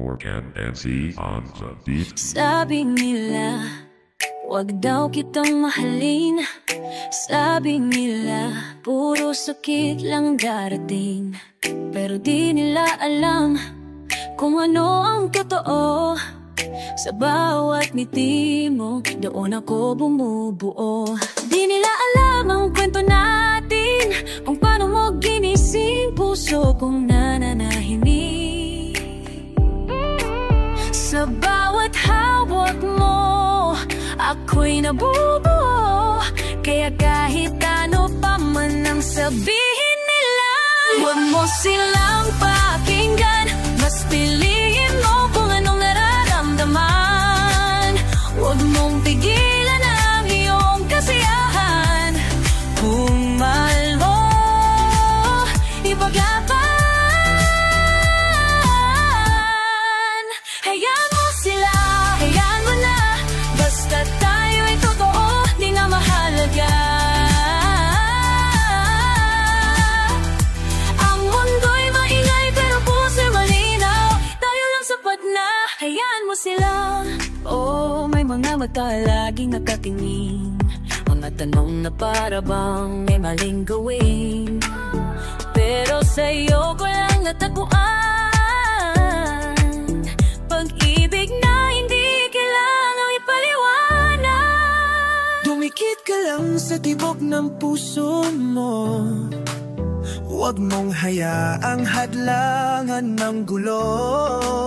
Morgan NC on the beat. Sabi nila, wag daw kitang mahalin. Sabi nila, puro sakit lang darating. Pero di nila alam kung ano ang totoo. Sa bawat ngiti mo, doon ako bumubuo. Di nila alam ang kwento natin, kung paano mo ginising puso kong nananahimik. Sa bawat hawak mo, ako'y nabubuo. Kaya kahit ano pa man ang sabihin nila, huwag mo silang pakinggan. Mas piliin mo kung anong nararamdaman. Huwag mong pigilan ang iyong kasiyahan. Kung mahal mo, ipaglaban. Hayaan mo sila, hayaan mo na. Basta tayo ay totoo, di nga mahalaga. Ang mundo'y maingay pero puso'y malinaw. Tayo lang sapat na, hayaan mo sila. Oh, may mga mata laging nakatingin, mga tanong na para bang may maling gawin. Pero sa'yo ko lang natagpuan pag-ibig na hindi kailangang ipaliwanag. Dumikit ka lang sa tibok ng puso mo. Huwag mong hayaang hadlangan ng gulo.